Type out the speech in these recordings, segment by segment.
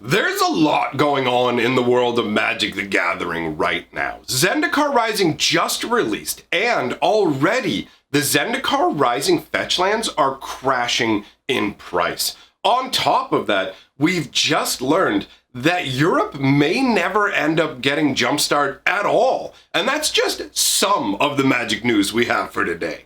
There's a lot going on in the world of Magic the Gathering right now. Zendikar Rising just released, and already the Zendikar Rising Fetchlands are crashing in price. On top of that, we've just learned that Europe may never end up getting Jumpstart at all. And that's just some of the Magic news we have for today.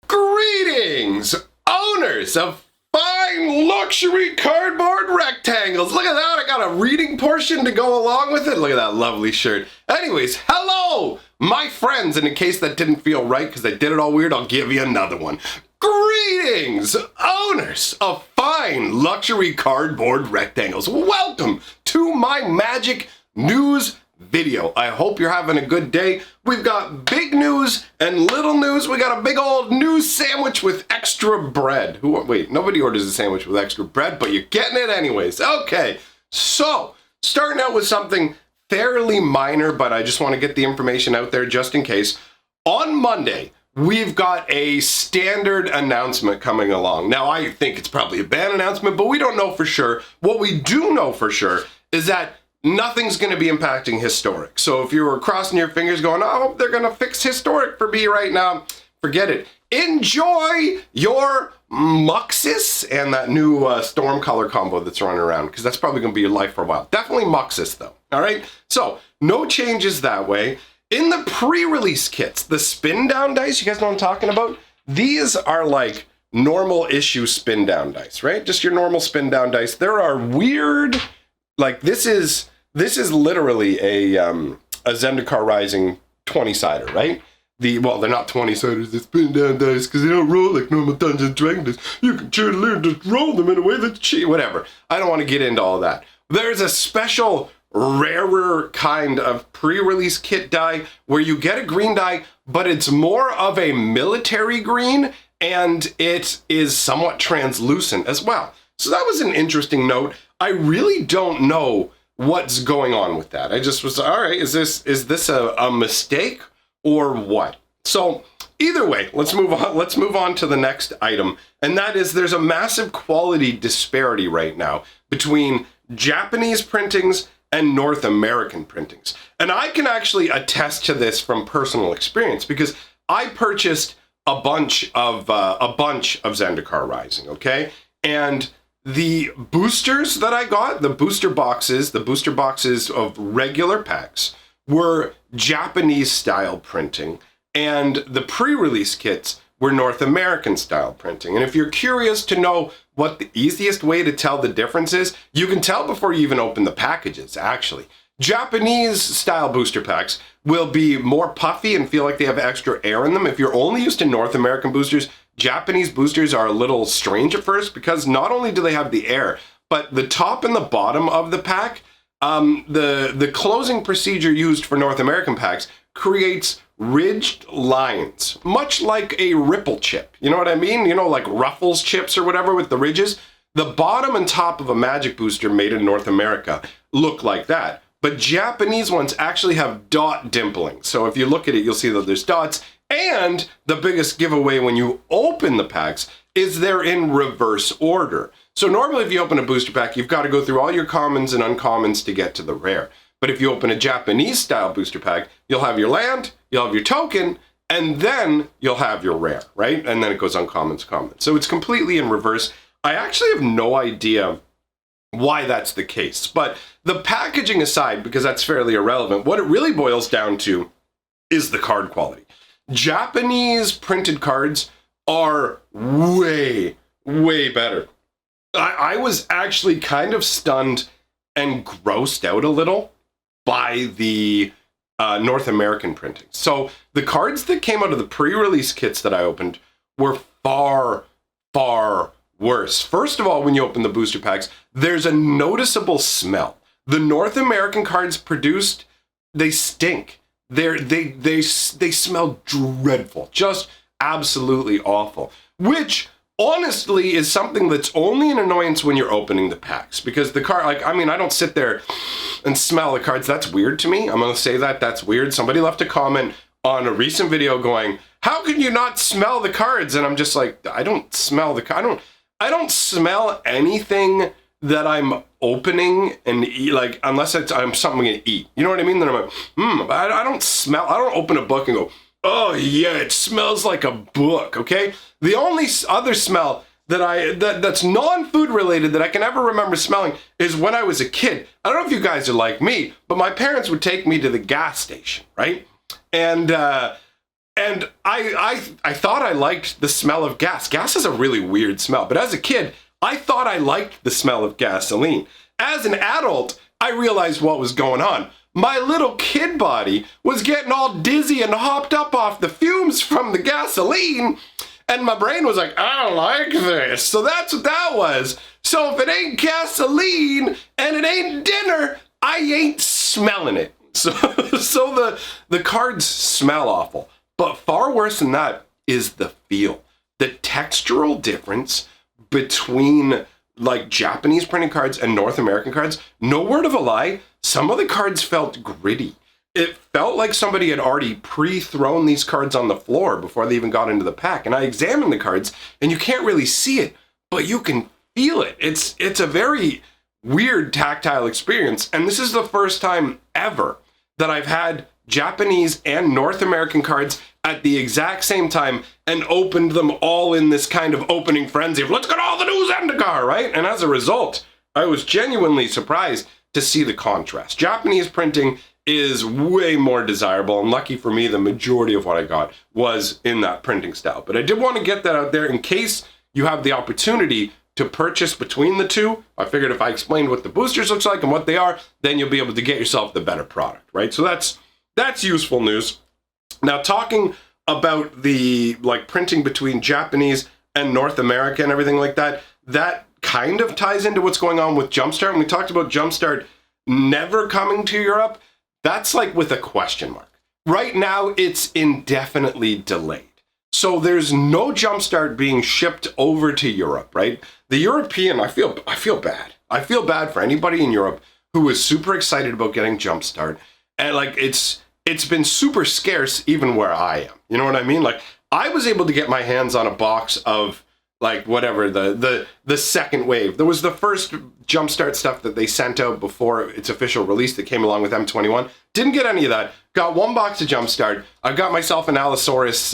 Greetings, owners of fine luxury cardboard rectangles. Look at that, I got a reading portion to go along with it. Look at that lovely shirt. Anyways, hello, my friends. And in case that didn't feel right because I did it all weird, I'll give you another one. Greetings, owners of fine luxury cardboard rectangles. Welcome to my Magic news video. I hope you're having a good day. We've got big news and little news. We got a big old news sandwich with extra bread. Wait, nobody orders a sandwich with extra bread, but you're getting it anyways. Okay, so starting out with something fairly minor, but I just want to get the information out there just in case. On Monday, we've got a standard announcement coming along. Now, I think it's probably a ban announcement, but we don't know for sure. What we do know for sure is that nothing's going to be impacting Historic. So if you were crossing your fingers going, oh, they're going to fix Historic for me right now, forget it. Enjoy your Muxus and that new Storm Color combo that's running around, because that's probably going to be your life for a while. Definitely Muxus, though. All right? So no changes that way. In the pre-release kits, the spin down dice, you guys know what I'm talking about? These are like normal issue spin down dice, right? Just your normal spin down dice. There are weird, like this is literally a Zendikar Rising 20-sider, right? Well, they're not 20-siders, they're spin down dice because they don't roll like normal Dungeons & Dragons dice. You can sure learn to roll them in a way that's cheap, whatever. I don't want to get into all that. There's a special rarer kind of pre-release kit die where you get a green die, but it's more of a military green and it is somewhat translucent as well. So that was an interesting note. I really don't know what's going on with that. I just was, all right, is this a mistake or what? So either way, let's move on. Let's move on to the next item. And that is there's a massive quality disparity right now between Japanese printings and North American printings. And I can actually attest to this from personal experience because I purchased a bunch of Zendikar Rising, okay? And the boosters that I got, the booster boxes of regular packs were Japanese style printing, and the pre-release kits were North American style printing. And if you're curious to know what the easiest way to tell the difference is, you can tell before you even open the packages, actually. Japanese style booster packs will be more puffy and feel like they have extra air in them. If you're only used to North American boosters, Japanese boosters are a little strange at first because not only do they have the air, but the top and the bottom of the pack, the closing procedure used for North American packs creates ridged lines, much like a ripple chip. You know what I mean? You know, like Ruffles chips or whatever with the ridges. The bottom and top of a Magic booster made in North America look like that. But Japanese ones actually have dot dimpling. So if you look at it, you'll see that there's dots. And the biggest giveaway when you open the packs is they're in reverse order. So normally if you open a booster pack, you've got to go through all your commons and uncommons to get to the rare. But if you open a Japanese style booster pack, you'll have your land, you'll have your token, and then you'll have your rare, right? And then it goes uncommons, commons. So it's completely in reverse. I actually have no idea why that's the case. But the packaging aside, because that's fairly irrelevant, what it really boils down to is the card quality. Japanese printed cards are way, way better. I was actually kind of stunned and grossed out a little by the North American printing. So the cards that came out of the pre-release kits that I opened were far, far worse. First of all, when you open the booster packs, there's a noticeable smell. The North American cards produced, they stink. They smell dreadful, just absolutely awful, which honestly is something that's only an annoyance when you're opening the packs, because the card, like, I mean, I don't sit there and smell the cards. That's weird to me. I'm going to say that that's weird. Somebody left a comment on a recent video going, how can you not smell the cards? And I'm just like, I don't smell I don't smell anything that I'm opening and eat, like, unless I'm something I'm gonna eat. You know what I mean? Then I'm like, I don't open a book and go, oh yeah, it smells like a book, okay? The only other smell that's non-food related that I can ever remember smelling is when I was a kid. I don't know if you guys are like me, but my parents would take me to the gas station, right? And I thought I liked the smell of gas. Gas is a really weird smell, but as a kid, I thought I liked the smell of gasoline. As an adult, I realized what was going on. My little kid body was getting all dizzy and hopped up off the fumes from the gasoline, and my brain was like, I don't like this. So that's what that was. So if it ain't gasoline and it ain't dinner, I ain't smelling it. So the cards smell awful. But far worse than that is the feel. The textural difference between like Japanese printing cards and North American cards, no word of a lie, some of the cards felt gritty. It felt like somebody had already pre-thrown these cards on the floor before they even got into the pack. And I examined the cards and you can't really see it, but you can feel it. It's a very weird tactile experience. And this is the first time ever that I've had Japanese and North American cards at the exact same time and opened them all in this kind of opening frenzy of let's get all the new Zendikar, right? And as a result, I was genuinely surprised to see the contrast. Japanese printing is way more desirable, and lucky for me, the majority of what I got was in that printing style. But I did want to get that out there in case you have the opportunity to purchase between the two. I figured if I explained what the boosters looks like and what they are, then you'll be able to get yourself the better product, right? So that's useful news. Now, talking about the like printing between Japanese and North America and everything like that, that kind of ties into what's going on with Jumpstart. When we talked about Jumpstart never coming to Europe, that's like with a question mark. Right now, it's indefinitely delayed. So there's no Jumpstart being shipped over to Europe, right? The European, I feel bad. I feel bad for anybody in Europe who was super excited about getting Jumpstart. And like, it's been super scarce even where I am. You know what I mean? Like, I was able to get my hands on a box of like whatever, the second wave. There was the first Jumpstart stuff that they sent out before its official release that came along with M21. Didn't get any of that. Got one box of Jumpstart. I got myself an Allosaurus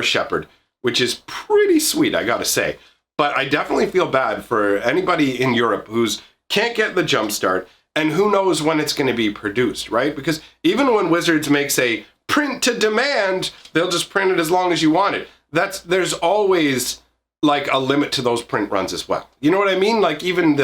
Shepherd, which is pretty sweet, I gotta say. But I definitely feel bad for anybody in Europe who's can't get the Jumpstart and who knows when it's gonna be produced, right? Because even when Wizards makes a print to demand, they'll just print it as long as you want it. There's always like a limit to those print runs as well. You know what I mean? Like even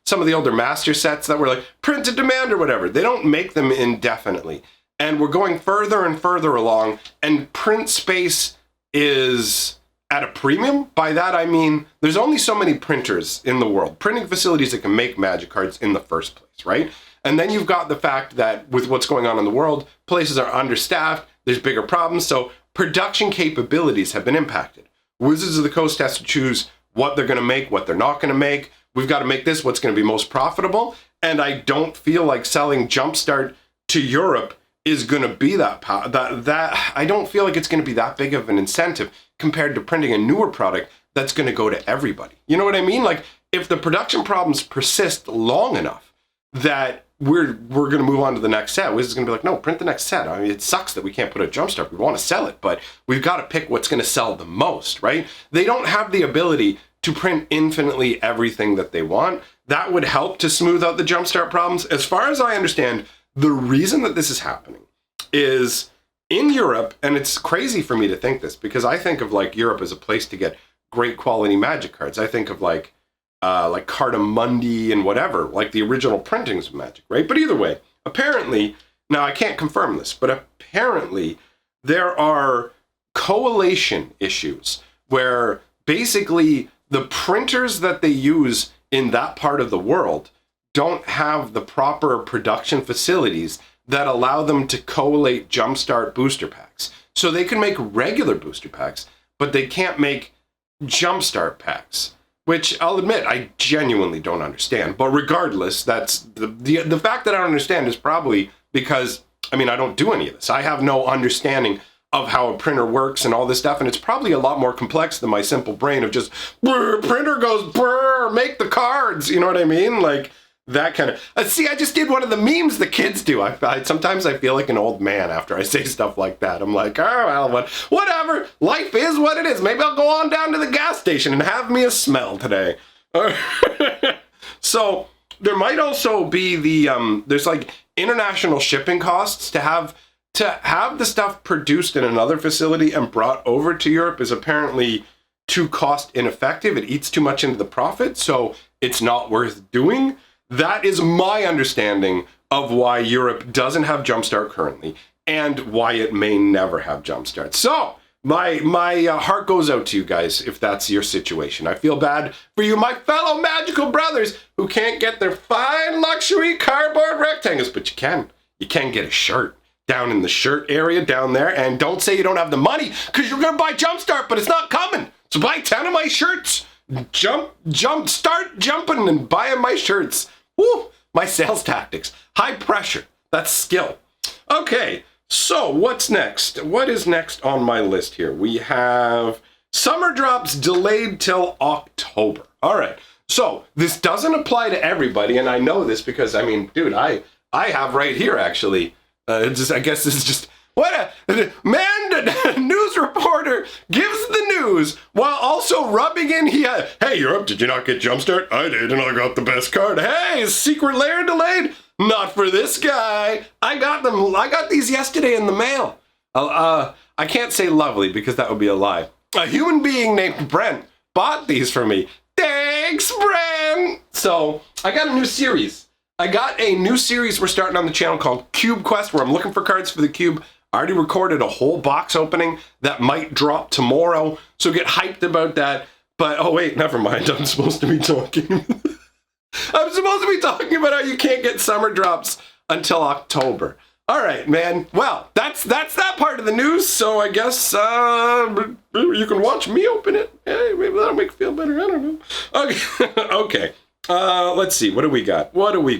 some of the older master sets that were like print to demand or whatever, they don't make them indefinitely. And we're going further and further along, and print space is at a premium. By that I mean there's only so many printers in the world, printing facilities that can make Magic cards in the first place, right? And then you've got the fact that with what's going on in the world, places are understaffed, there's bigger problems, so production capabilities have been impacted. Wizards of the Coast has to choose what they're going to make, what they're not going to make. We've got to make this what's going to be most profitable. And I don't feel like selling Jumpstart to Europe is going to be that I don't feel like it's going to be that big of an incentive compared to printing a newer product that's going to go to everybody. You know what I mean? Like if the production problems persist long enough that we're going to move on to the next set, Wizards is going to be like, no, print the next set. I mean, it sucks that we can't put a Jumpstart. We want to sell it, but we've got to pick what's going to sell the most, right? They don't have the ability to print infinitely everything that they want. That would help to smooth out the Jumpstart problems. As far as I understand, the reason that this is happening is in Europe, and it's crazy for me to think this because I think of like Europe as a place to get great quality Magic cards. I think of like Cardamundi and whatever, like the original printings of Magic, right? But either way, apparently, now I can't confirm this, but apparently there are collation issues where basically the printers that they use in that part of the world don't have the proper production facilities that allow them to collate Jumpstart booster packs. So they can make regular booster packs, but they can't make Jumpstart packs. Which I'll admit, I genuinely don't understand. But regardless, that's the fact that I don't understand is probably because, I mean, I don't do any of this. I have no understanding of how a printer works and all this stuff, and it's probably a lot more complex than my simple brain of just, brr, printer goes, brr, make the cards, you know what I mean? Like, that kind of, see, I just did one of the memes the kids do. Sometimes I feel like an old man after I say stuff like that. I'm like, oh, well, whatever, life is what it is. Maybe I'll go on down to the gas station and have me a smell today. So, there might also be the, there's like international shipping costs to have the stuff produced in another facility and brought over to Europe is apparently too cost ineffective. It eats too much into the profit, so it's not worth doing. That is my understanding of why Europe doesn't have Jumpstart currently and why it may never have Jumpstart. So my heart goes out to you guys if that's your situation. I feel bad for you, my fellow magical brothers who can't get their fine luxury cardboard rectangles, but you can. You can get a shirt down in the shirt area down there, and don't say you don't have the money because you're gonna buy Jumpstart, but it's not coming. So buy 10 of my shirts. Start jumping and buying my shirts. Woo, my sales tactics. High pressure. That's skill. Okay, so what's next? What is next on my list here? We have summer drops delayed till October. All right, so this doesn't apply to everybody, and I know this because, I mean, dude, I have right here, actually. I guess this is just, what a man, news reporter gives the news while also rubbing in here. Hey, Europe, did you not get Jumpstart? I did, and I got the best card. Hey, is Secret Lair delayed? Not for this guy. I got them. I got these yesterday in the mail. I can't say lovely because that would be a lie. A human being named Brent bought these for me. Thanks, Brent. So I got a new series. We're starting on the channel called Cube Quest, where I'm looking for cards for the cube. I already recorded a whole box opening that might drop tomorrow, so get hyped about that. But, oh wait, never mind, I'm supposed to be talking. I'm supposed to be talking about how you can't get summer drops until October. All right, man. Well, that's that part of the news, so I guess you can watch me open it. Hey, maybe that'll make you feel better, I don't know. Okay, okay. Let's see, what do we got? We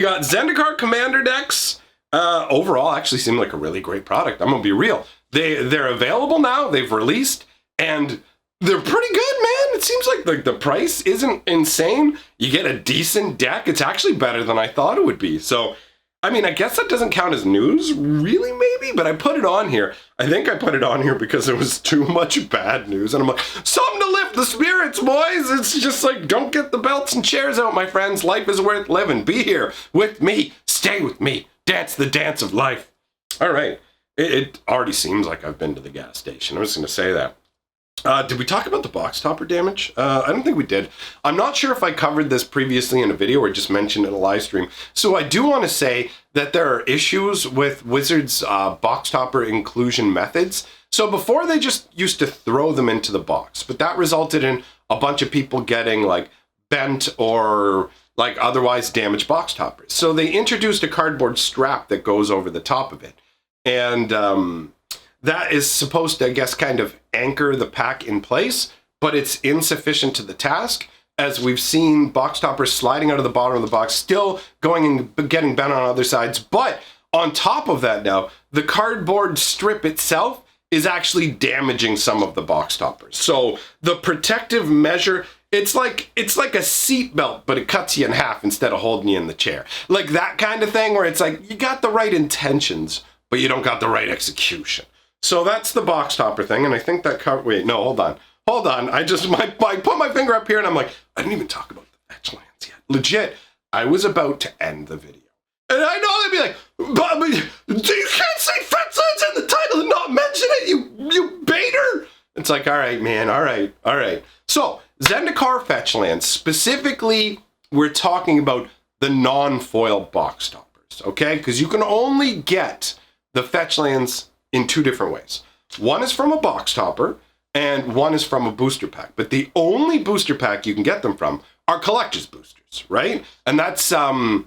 got Zendikar Commander decks. Overall, actually seemed like a really great product. I'm gonna be real. They're available now. They've released, and they're pretty good, man. It seems like the price isn't insane. You get a decent deck. It's actually better than I thought it would be. So, I mean, I guess that doesn't count as news, really, maybe, but I put it on here. I think I put it on here because there was too much bad news, and I'm like, something to lift the spirits, boys. It's just like, don't get the belts and chairs out, my friends. Life is worth living. Be here with me. Stay with me. Dance the dance of life. All right. It already seems like I've been to the gas station. I'm just going to say that. Did we talk about the box topper damage? I don't think we did. I'm not sure if I covered this previously in a video or just mentioned in a live stream. So I do want to say that there are issues with Wizards' box topper inclusion methods. So before they just used to throw them into the box, but that resulted in a bunch of people getting like bent or like otherwise damaged box toppers. So they introduced a cardboard strap that goes over the top of it. And that is supposed to, I guess, kind of anchor the pack in place, but it's insufficient to the task, as we've seen box toppers sliding out of the bottom of the box, still going and getting bent on other sides. But on top of that now, the cardboard strip itself is actually damaging some of the box toppers. So the protective measure, it's like a seat belt, but it cuts you in half instead of holding you in the chair. Like that kind of thing where it's like, you got the right intentions, but you don't got the right execution. So that's the box topper thing, and I think that wait, no, hold on. I just I put my finger up here, and I'm like, I didn't even talk about the Fetchlands yet. Legit, I was about to end the video. And I know they'd be like, but you can't say Fetchlands in the title and not mention it, you baiter! It's like, all right, man, all right. So, Zendikar Fetchlands, specifically, we're talking about the non-foil box toppers, okay? Because you can only get the Fetchlands in two different ways. One is from a box topper, and one is from a booster pack. But the only booster pack you can get them from are collector's boosters, right? And that's the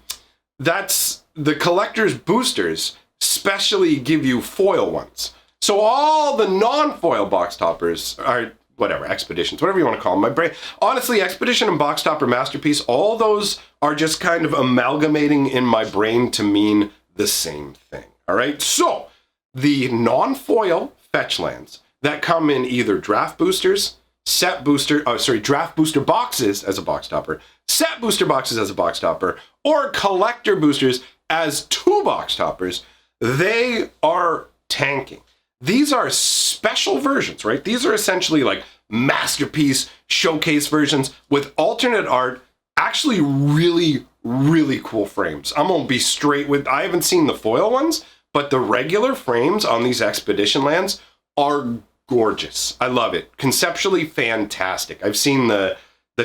collector's boosters specially give you foil ones. So all the non-foil box toppers are whatever, expeditions, whatever you want to call them. My brain, honestly, expedition and box topper masterpiece, all those are just kind of amalgamating in my brain to mean the same thing. All right, so the non-foil Fetchlands that come in either draft boosters, draft booster boxes as a box topper, set booster boxes as a box topper, or collector boosters as 2 box toppers, they are tanking. These are special versions, right? These are essentially like masterpiece showcase versions with alternate art, actually really, really cool frames. I'm gonna be straight with, I haven't seen the foil ones, but the regular frames on these expedition lands are gorgeous. I love it. Conceptually fantastic. I've seen the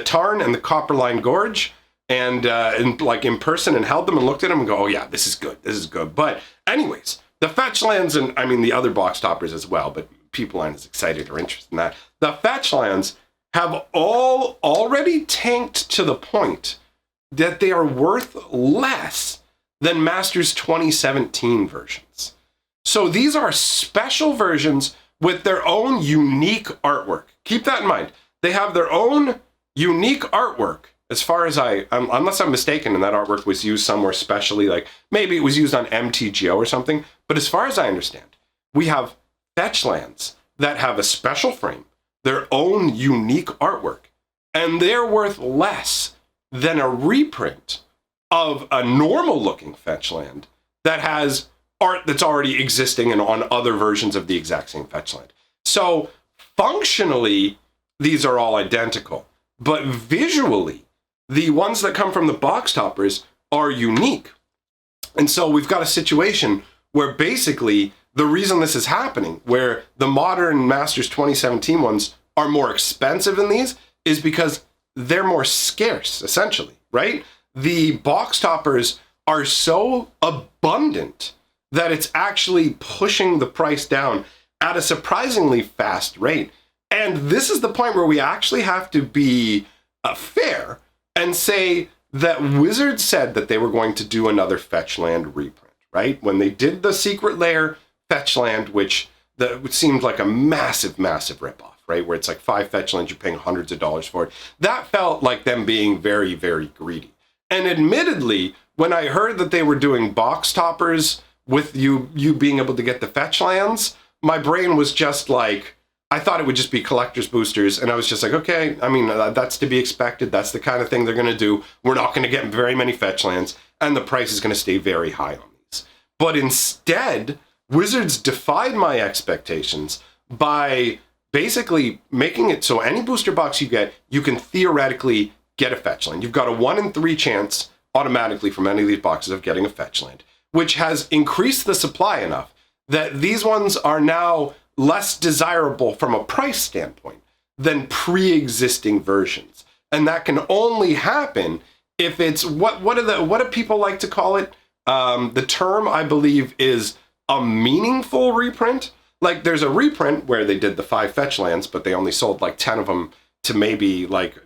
Tarn and the Copperline Gorge and in person and held them and looked at them and go, oh yeah, this is good. This is good. But anyways, the Fetchlands, and I mean the other box toppers as well, but people aren't as excited or interested in that. The Fetchlands have all already tanked to the point that they are worth less than Masters 2017 versions. So these are special versions with their own unique artwork. Keep that in mind. They have their own unique artwork. As far as unless I'm mistaken and that artwork was used somewhere specially, like maybe it was used on MTGO or something. But as far as I understand, we have Fetchlands that have a special frame, their own unique artwork, and they're worth less than a reprint of a normal looking Fetchland that has art that's already existing and on other versions of the exact same Fetchland. So functionally, these are all identical, but visually, the ones that come from the box toppers are unique. And so we've got a situation where basically the reason this is happening, where the modern Masters 2017 ones are more expensive than these, is because they're more scarce, essentially, right? The box toppers are so abundant that it's actually pushing the price down at a surprisingly fast rate. And this is the point where we actually have to be fair and say that Wizards said that they were going to do another Fetchland reprint, right? When they did the Secret Lair Fetchland, which seemed like a massive, massive ripoff, right? Where it's like 5 Fetchlands, you're paying hundreds of dollars for it. That felt like them being very, very greedy. And admittedly, when I heard that they were doing box toppers with you being able to get the Fetchlands, my brain was just like, I thought it would just be collector's boosters, and I was just like, okay, I mean, that's to be expected. That's the kind of thing they're going to do. We're not going to get very many Fetchlands, and the price is going to stay very high on these. But instead, Wizards defied my expectations by basically making it so any booster box you get, you can theoretically get a Fetchland. You've got a 1 in 3 chance automatically from any of these boxes of getting a Fetchland, which has increased the supply enough that these ones are now less desirable from a price standpoint than pre-existing versions. And that can only happen if it's, what do people like to call it? The term, I believe, is a meaningful reprint. Like there's a reprint where they did the 5 Fetchlands, but they only sold like 10 of them to maybe like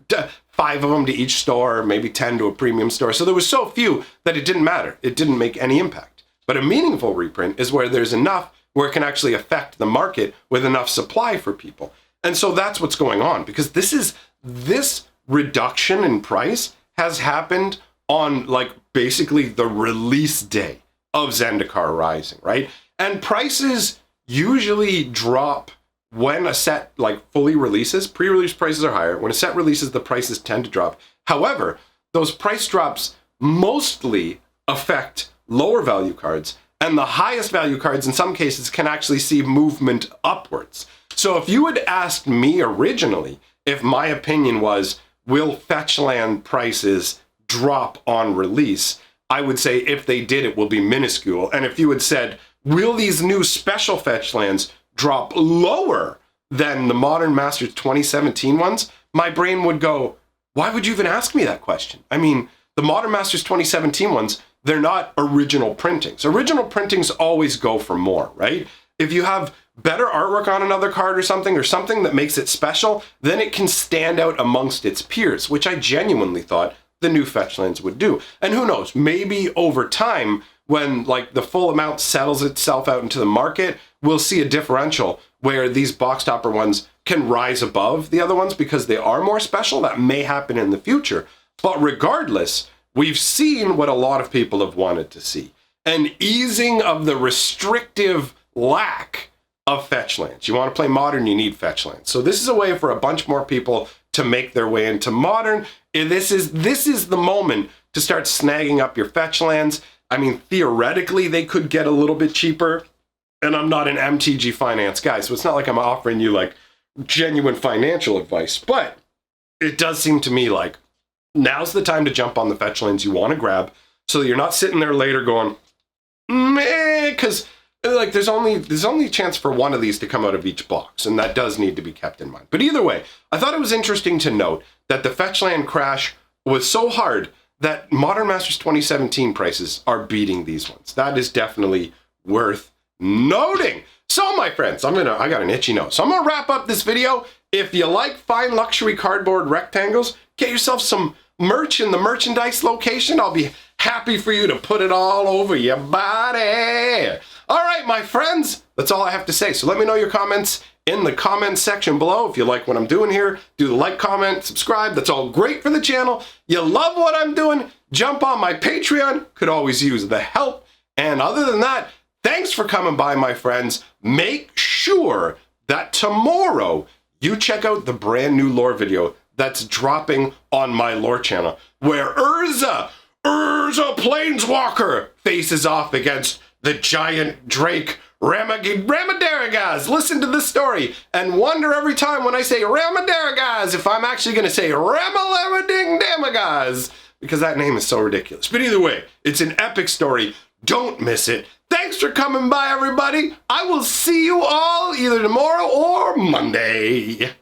5 of them to each store, maybe 10 to a premium store. So there was so few that it didn't matter. It didn't make any impact. But a meaningful reprint is where there's enough where it can actually affect the market with enough supply for people. And so that's what's going on, because this reduction in price has happened on like basically the release day of Zendikar Rising, right? And prices usually drop when a set like fully releases. Pre-release prices are higher. When a set releases, the prices tend to drop. However, those price drops mostly affect lower value cards, and the highest value cards in some cases can actually see movement upwards. So if you had asked me originally if my opinion was, will Fetchland prices drop on release, I would say if they did, it will be minuscule. And if you had said, will these new special Fetchlands drop lower than the modern Masters 2017 ones, my brain would go, why would you even ask me that question? I mean, the modern Masters 2017 ones, they're not original printings. Original printings always go for more, right? If you have better artwork on another card or something that makes it special, then it can stand out amongst its peers, which I genuinely thought the new Fetchlands would do. And who knows, maybe over time, when like the full amount settles itself out into the market, we'll see a differential where these box topper ones can rise above the other ones because they are more special. That may happen in the future. But regardless, we've seen what a lot of people have wanted to see. An easing of the restrictive lack of Fetchlands. You want to play Modern, you need Fetchlands. So this is a way for a bunch more people to make their way into Modern. And this is the moment to start snagging up your Fetchlands. I mean, theoretically, they could get a little bit cheaper. And I'm not an MTG finance guy, so it's not like I'm offering you like genuine financial advice. But it does seem to me like now's the time to jump on the Fetchlands you want to grab, so that you're not sitting there later going, meh, because like there's only a chance for one of these to come out of each box, and that does need to be kept in mind. But either way, I thought it was interesting to note that the Fetchland crash was so hard that Modern Masters 2017 prices are beating these ones. That is definitely worth noting. So my friends, I got an itchy nose. So I'm gonna wrap up this video. If you like fine luxury cardboard rectangles, get yourself some merch in the merchandise location. I'll be happy for you to put it all over your body. All right, my friends, that's all I have to say. So let me know your comments in the comments section below. If you like what I'm doing here, do the like, comment, subscribe. That's all great for the channel. You love what I'm doing, jump on my Patreon. Could always use the help. And other than that, thanks for coming by, my friends. Make sure that tomorrow you check out the brand new lore video that's dropping on my lore channel, where Urza Planeswalker faces off against the giant Drake Ramadarigas. Listen to this story and wonder every time when I say Ramadarigas if I'm actually going to say Ramalamadingdamagaz, because that name is so ridiculous. But either way, it's an epic story. Don't miss it. Thanks for coming by, everybody. I will see you all either tomorrow or Monday.